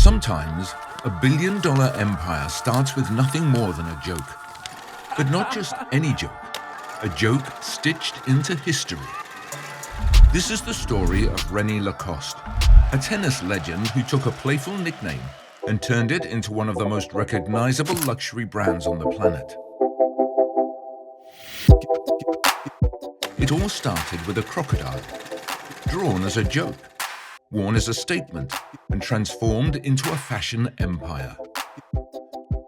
Sometimes, a billion-dollar empire starts with nothing more than a joke. But not just any joke, a joke stitched into history. This is the story of Rene Lacoste, a tennis legend who took a playful nickname and turned it into one of the most recognizable luxury brands on the planet. It all started with a crocodile, drawn as a joke, worn as a statement, and transformed into a fashion empire.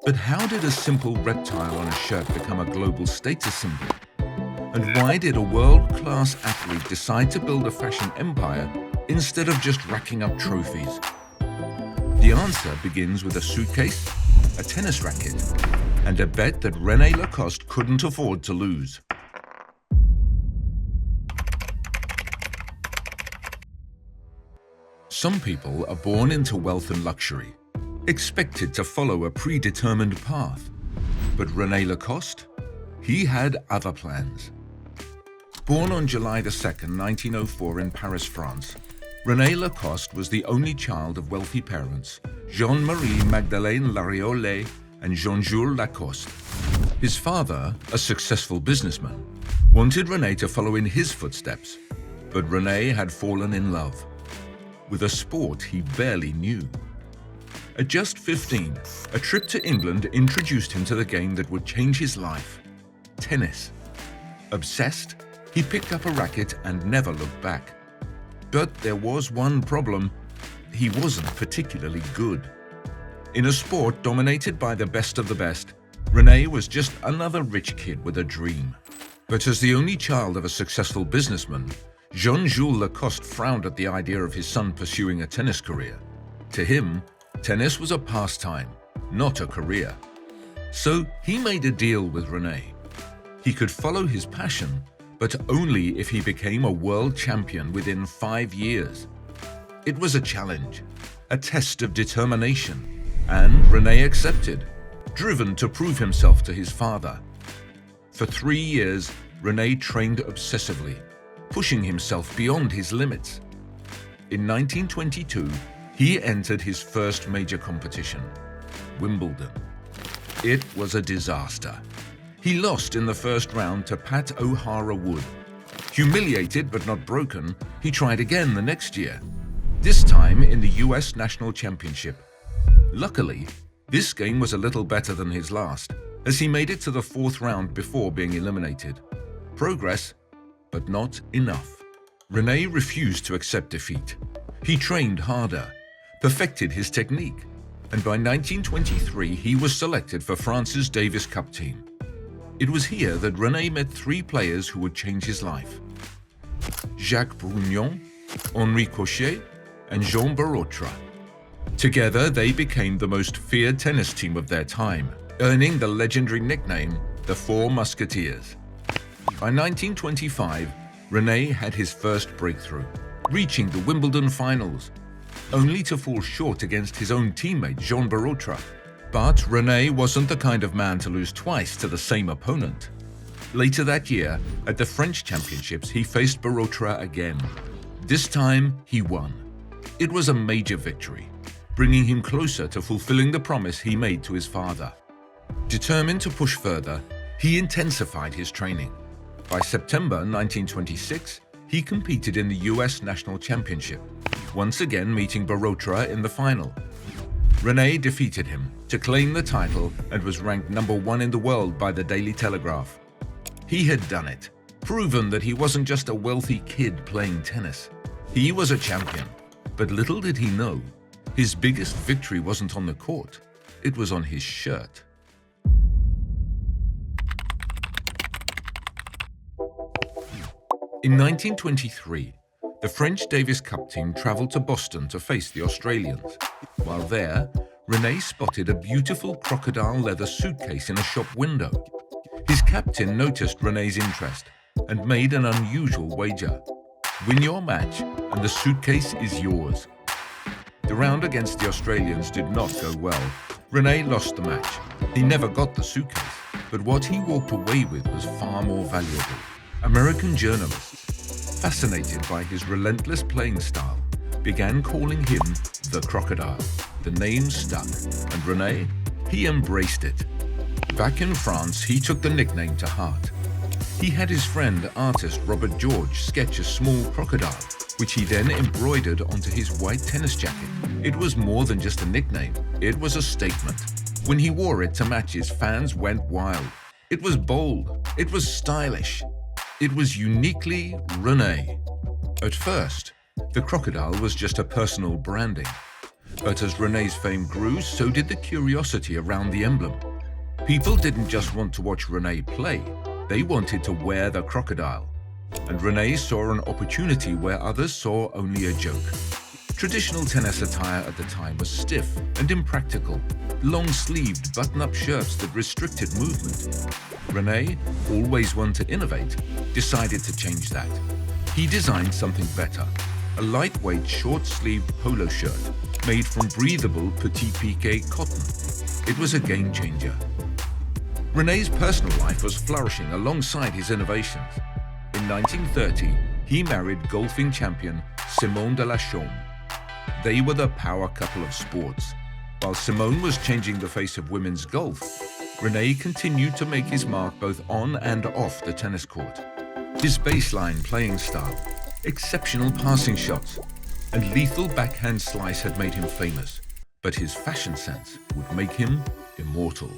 But how did a simple reptile on a shirt become a global status symbol? And why did a world-class athlete decide to build a fashion empire instead of just racking up trophies? The answer begins with a suitcase, a tennis racket, and a bet that Rene Lacoste couldn't afford to lose. Some people are born into wealth and luxury, expected to follow a predetermined path. But Rene Lacoste? He had other plans. Born on July 2nd, 1904 in Paris, France, Rene Lacoste was the only child of wealthy parents, Jean-Marie Magdalene Lariolais and Jean-Jules Lacoste. His father, a successful businessman, wanted Rene to follow in his footsteps, but Rene had fallen in love with a sport he barely knew. At just 15, a trip to England introduced him to the game that would change his life: tennis. Obsessed, he picked up a racket and never looked back. But there was one problem: he wasn't particularly good. In a sport dominated by the best of the best, Rene was just another rich kid with a dream. But as the only child of a successful businessman, Jean-Jules Lacoste frowned at the idea of his son pursuing a tennis career. To him, tennis was a pastime, not a career. So he made a deal with Rene. He could follow his passion, but only if he became a world champion within 5 years. It was a challenge, a test of determination, and Rene accepted, driven to prove himself to his father. For 3 years, Rene trained obsessively, pushing himself beyond his limits. In 1922, he entered his first major competition, Wimbledon. It was a disaster. He lost in the first round to Pat O'Hara Wood. Humiliated but not broken, he tried again the next year, this time in the US National Championship. Luckily, this game was a little better than his last, as he made it to the 4th round before being eliminated. Progress, but not enough. Rene refused to accept defeat. He trained harder, perfected his technique, and by 1923 he was selected for France's Davis Cup team. It was here that Rene met 3 players who would change his life: Jacques Brugnon, Henri Cochet, and Jean Barotra. Together they became the most feared tennis team of their time, earning the legendary nickname the Four Musketeers. By 1925, Rene had his first breakthrough, reaching the Wimbledon finals, only to fall short against his own teammate Jean Barotra. But Rene wasn't the kind of man to lose twice to the same opponent. Later that year, at the French Championships, he faced Barotra again. This time, he won. It was a major victory, bringing him closer to fulfilling the promise he made to his father. Determined to push further, he intensified his training. By September 1926, he competed in the US National Championship, once again meeting Barotra in the final. Rene defeated him to claim the title and was ranked #1 in the world by the Daily Telegraph. He had done it, proven that he wasn't just a wealthy kid playing tennis. He was a champion, but little did he know, his biggest victory wasn't on the court, it was on his shirt. In 1923, the French Davis Cup team traveled to Boston to face the Australians. While there, Rene spotted a beautiful crocodile leather suitcase in a shop window. His captain noticed Rene's interest and made an unusual wager. Win your match and the suitcase is yours. The round against the Australians did not go well. Rene lost the match. He never got the suitcase, but what he walked away with was far more valuable. American journalists, fascinated by his relentless playing style, began calling him the Crocodile. The name stuck, and Rene, he embraced it. Back in France, he took the nickname to heart. He had his friend, artist Robert George, sketch a small crocodile, which he then embroidered onto his white tennis jacket. It was more than just a nickname, it was a statement. When he wore it to matches, fans went wild. It was bold, it was stylish, it was uniquely Rene. At first, the crocodile was just a personal branding. But as Rene's fame grew, so did the curiosity around the emblem. People didn't just want to watch Rene play, they wanted to wear the crocodile. And Rene saw an opportunity where others saw only a joke. Traditional tennis attire at the time was stiff and impractical, long-sleeved button-up shirts that restricted movement. Rene, always one to innovate, decided to change that. He designed something better, a lightweight short-sleeved polo shirt made from breathable petit-piqué cotton. It was a game-changer. Rene's personal life was flourishing alongside his innovations. In 1930, he married golfing champion Simone de la Chaume. They were the power couple of sports. While Simone was changing the face of women's golf, Rene continued to make his mark both on and off the tennis court. His baseline playing style, exceptional passing shots, and lethal backhand slice had made him famous, but his fashion sense would make him immortal.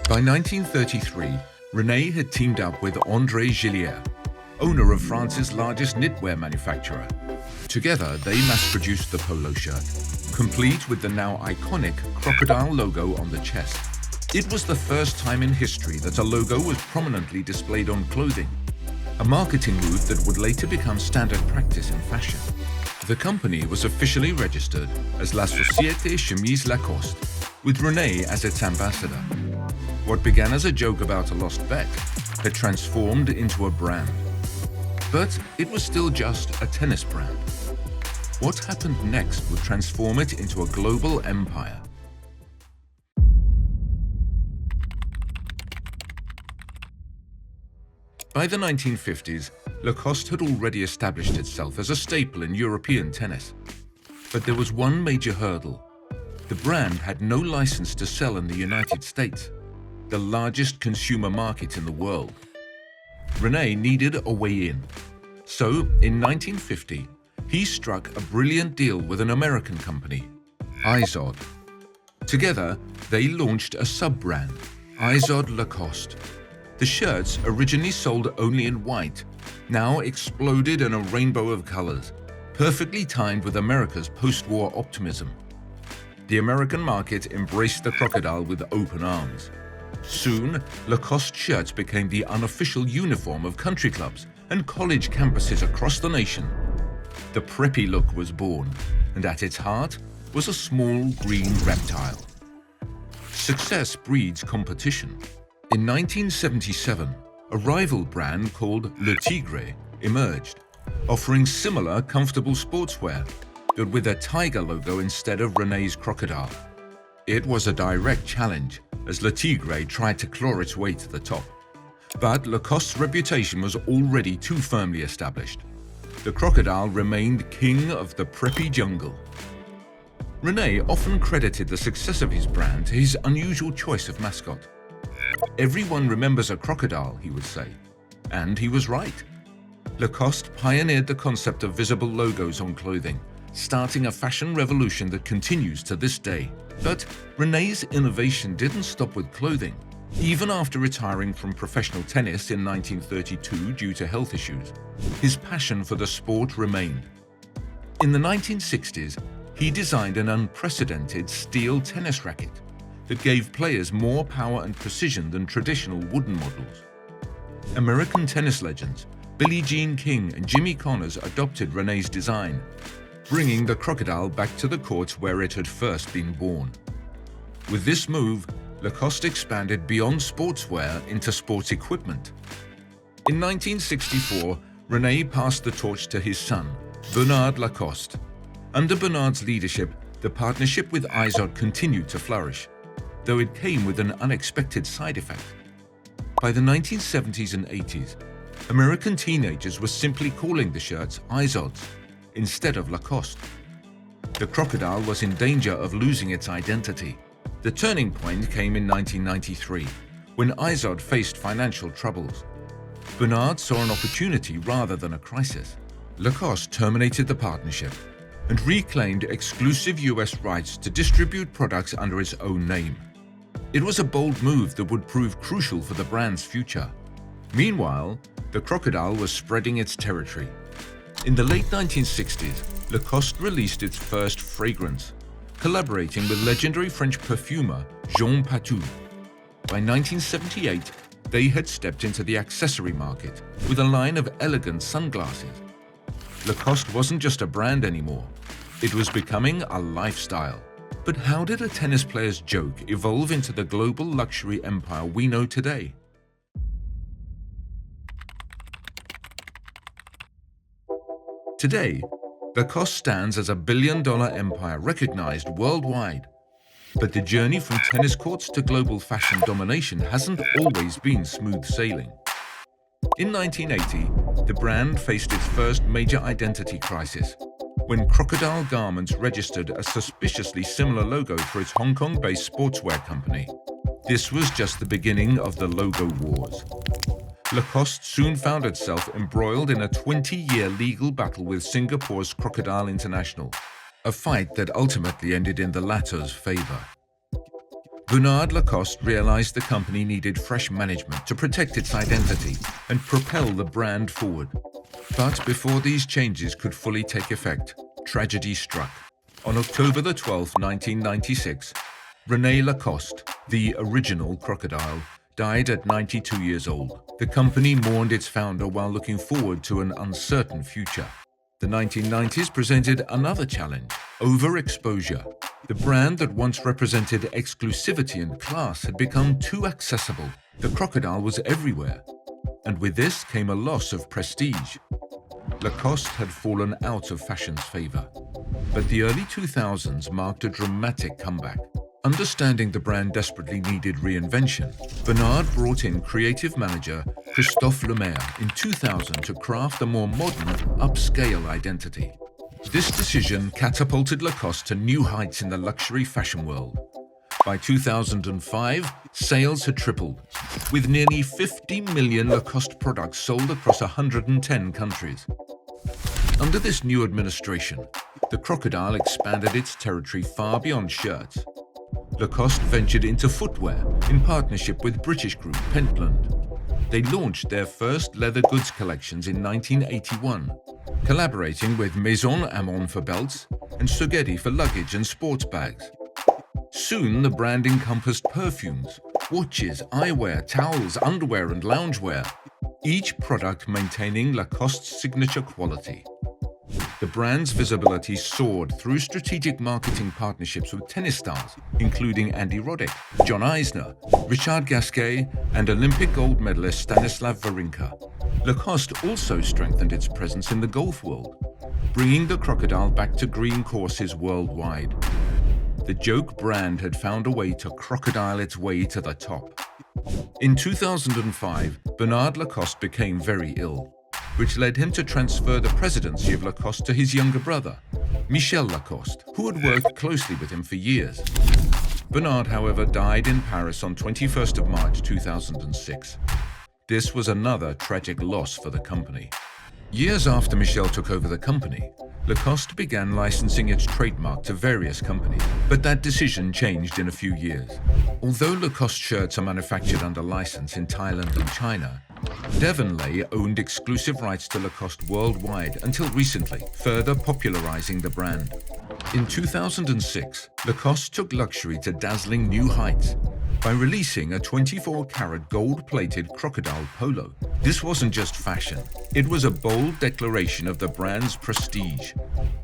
By 1933, Rene had teamed up with André Gillier, owner of France's largest knitwear manufacturer. Together, they mass-produced the polo shirt, complete with the now iconic crocodile logo on the chest. It was the first time in history that a logo was prominently displayed on clothing, a marketing move that would later become standard practice in fashion. The company was officially registered as La Société Chemise Lacoste, with Rene as its ambassador. What began as a joke about a lost bet had transformed into a brand. But it was still just a tennis brand. What happened next would transform it into a global empire. By the 1950s, Lacoste had already established itself as a staple in European tennis. But there was one major hurdle. The brand had no license to sell in the United States, the largest consumer market in the world. Rene needed a way in. So, in 1950, he struck a brilliant deal with an American company, Izod. Together, they launched a sub-brand, Izod Lacoste. The shirts, originally sold only in white, now exploded in a rainbow of colors, perfectly timed with America's post-war optimism. The American market embraced the crocodile with open arms. Soon, Lacoste shirts became the unofficial uniform of country clubs and college campuses across the nation. The preppy look was born, and at its heart was a small green reptile. Success breeds competition. In 1977, a rival brand called Le Tigre emerged, offering similar comfortable sportswear, but with a tiger logo instead of Rene's crocodile. It was a direct challenge, as Le Tigre tried to claw its way to the top. But Lacoste's reputation was already too firmly established. The crocodile remained king of the preppy jungle. Rene often credited the success of his brand to his unusual choice of mascot. Everyone remembers a crocodile, he would say. And he was right. Lacoste pioneered the concept of visible logos on clothing, starting a fashion revolution that continues to this day. But Rene's innovation didn't stop with clothing. Even after retiring from professional tennis in 1932 due to health issues, his passion for the sport remained. In the 1960s, he designed an unprecedented steel tennis racket that gave players more power and precision than traditional wooden models. American tennis legends Billie Jean King and Jimmy Connors adopted Rene's design, bringing the crocodile back to the courts where it had first been born. With this move, Lacoste expanded beyond sportswear into sports equipment. In 1964, Rene passed the torch to his son, Bernard Lacoste. Under Bernard's leadership, the partnership with Izod continued to flourish, though it came with an unexpected side effect. By the 1970s and 80s, American teenagers were simply calling the shirts Izods instead of Lacoste. The Crocodile was in danger of losing its identity. The turning point came in 1993, when Izod faced financial troubles. Bernard saw an opportunity rather than a crisis. Lacoste terminated the partnership and reclaimed exclusive US rights to distribute products under its own name. It was a bold move that would prove crucial for the brand's future. Meanwhile, the Crocodile was spreading its territory. In the late 1960s, Lacoste released its first fragrance, collaborating with legendary French perfumer Jean Patou. By 1978, they had stepped into the accessory market with a line of elegant sunglasses. Lacoste wasn't just a brand anymore, it was becoming a lifestyle. But how did a tennis player's joke evolve into the global luxury empire we know today? Today, Lacoste stands as a billion-dollar empire recognized worldwide. But the journey from tennis courts to global fashion domination hasn't always been smooth sailing. In 1980, the brand faced its first major identity crisis when Crocodile Garments registered a suspiciously similar logo for its Hong Kong-based sportswear company. This was just the beginning of the logo wars. Lacoste soon found itself embroiled in a 20-year legal battle with Singapore's Crocodile International, a fight that ultimately ended in the latter's favor. Bernard Lacoste realized the company needed fresh management to protect its identity and propel the brand forward. But before these changes could fully take effect, tragedy struck. On October 12, 1996, Rene Lacoste, the original Crocodile, died at 92 years old. The company mourned its founder while looking forward to an uncertain future. The 1990s presented another challenge: overexposure. The brand that once represented exclusivity and class had become too accessible. The Crocodile was everywhere, and with this came a loss of prestige. Lacoste had fallen out of fashion's favor, but the early 2000s marked a dramatic comeback. Understanding the brand desperately needed reinvention, Bernard brought in creative manager Christophe Lemaire in 2000 to craft a more modern, upscale identity. This decision catapulted Lacoste to new heights in the luxury fashion world. By 2005, sales had tripled, with nearly 50 million Lacoste products sold across 110 countries. Under this new administration, the Crocodile expanded its territory far beyond shirts. Lacoste ventured into footwear in partnership with British group Pentland. They launched their first leather goods collections in 1981, collaborating with Maison Amon for belts and Sogedi for luggage and sports bags. Soon, the brand encompassed perfumes, watches, eyewear, towels, underwear, and loungewear, each product maintaining Lacoste's signature quality. The brand's visibility soared through strategic marketing partnerships with tennis stars, including Andy Roddick, John Isner, Richard Gasquet, and Olympic gold medalist Stanislav Wawrinka. Lacoste also strengthened its presence in the golf world, bringing the Crocodile back to green courses worldwide. The joke brand had found a way to crocodile its way to the top. In 2005, Bernard Lacoste became very ill, which led him to transfer the presidency of Lacoste to his younger brother, Michel Lacoste, who had worked closely with him for years. Bernard, however, died in Paris on 21st of March 2006. This was another tragic loss for the company. Years after Michel took over the company, Lacoste began licensing its trademark to various companies, but that decision changed in a few years. Although Lacoste shirts are manufactured under license in Thailand and China, Devonlay owned exclusive rights to Lacoste worldwide until recently, further popularizing the brand. In 2006, Lacoste took luxury to dazzling new heights by releasing a 24-karat gold-plated Crocodile polo. This wasn't just fashion, it was a bold declaration of the brand's prestige.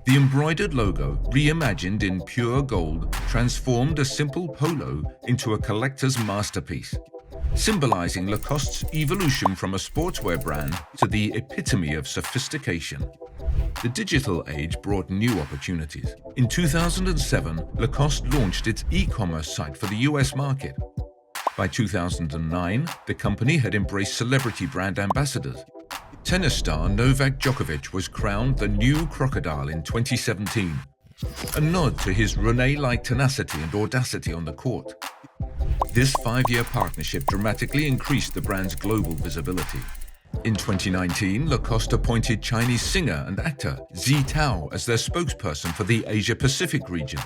The embroidered logo, reimagined in pure gold, transformed a simple polo into a collector's masterpiece, symbolizing Lacoste's evolution from a sportswear brand to the epitome of sophistication. The digital age brought new opportunities. In 2007, Lacoste launched its e-commerce site for the US market. By 2009, the company had embraced celebrity brand ambassadors. Tennis star Novak Djokovic was crowned the new Crocodile in 2017, a nod to his Rene-like tenacity and audacity on the court. This 5-year partnership dramatically increased the brand's global visibility. In 2019, Lacoste appointed Chinese singer and actor Zi Tao as their spokesperson for the Asia-Pacific region,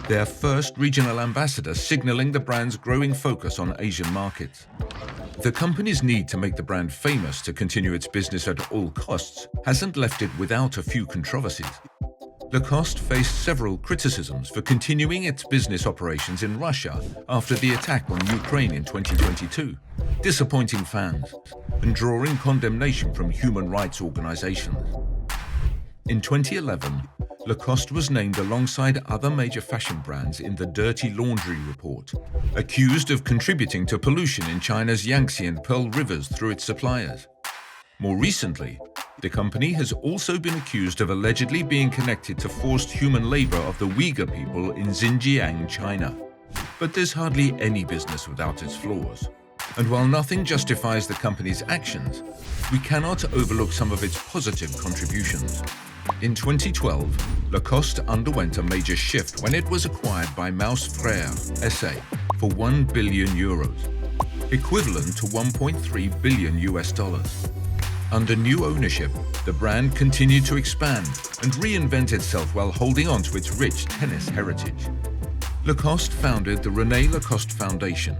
their first regional ambassador signaling the brand's growing focus on Asian markets. The company's need to make the brand famous to continue its business at all costs hasn't left it without a few controversies. Lacoste faced several criticisms for continuing its business operations in Russia after the attack on Ukraine in 2022, disappointing fans and drawing condemnation from human rights organizations. In 2011, Lacoste was named alongside other major fashion brands in the Dirty Laundry report, accused of contributing to pollution in China's Yangtze and Pearl rivers through its suppliers. More recently, the company has also been accused of allegedly being connected to forced human labor of the Uyghur people in Xinjiang, China. But there's hardly any business without its flaws. And while nothing justifies the company's actions, we cannot overlook some of its positive contributions. In 2012, Lacoste underwent a major shift when it was acquired by Maus Frères SA for €1 billion, equivalent to $1.3 billion. Under new ownership, the brand continued to expand and reinvent itself while holding on to its rich tennis heritage. Lacoste founded the Rene Lacoste Foundation,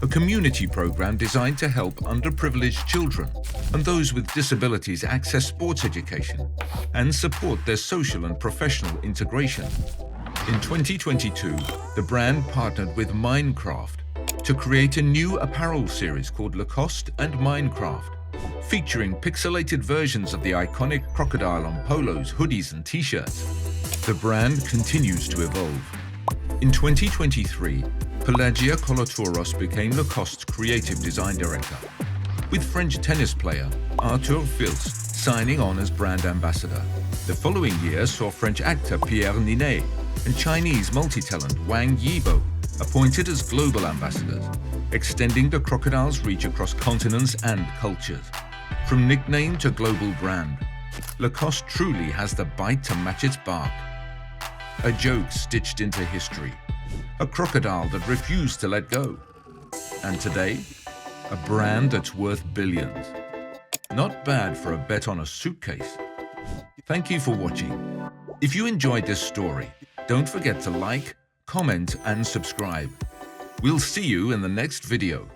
a community program designed to help underprivileged children and those with disabilities access sports education and support their social and professional integration. In 2022, the brand partnered with Minecraft to create a new apparel series called Lacoste and Minecraft, featuring pixelated versions of the iconic crocodile on polos, hoodies, and t-shirts. The brand continues to evolve. In 2023, Pelagia Kolotouros became Lacoste's creative design director, with French tennis player Arthur Fils signing on as brand ambassador. The following year saw French actor Pierre Ninet and Chinese multi-talent Wang Yibo appointed as global ambassadors, extending the crocodile's reach across continents and cultures. From nickname to global brand, Lacoste truly has the bite to match its bark. A joke stitched into history, a crocodile that refused to let go. And today, a brand that's worth billions. Not bad for a bet on a suitcase. Thank you for watching. If you enjoyed this story, don't forget to like, comment, and subscribe. We'll see you in the next video.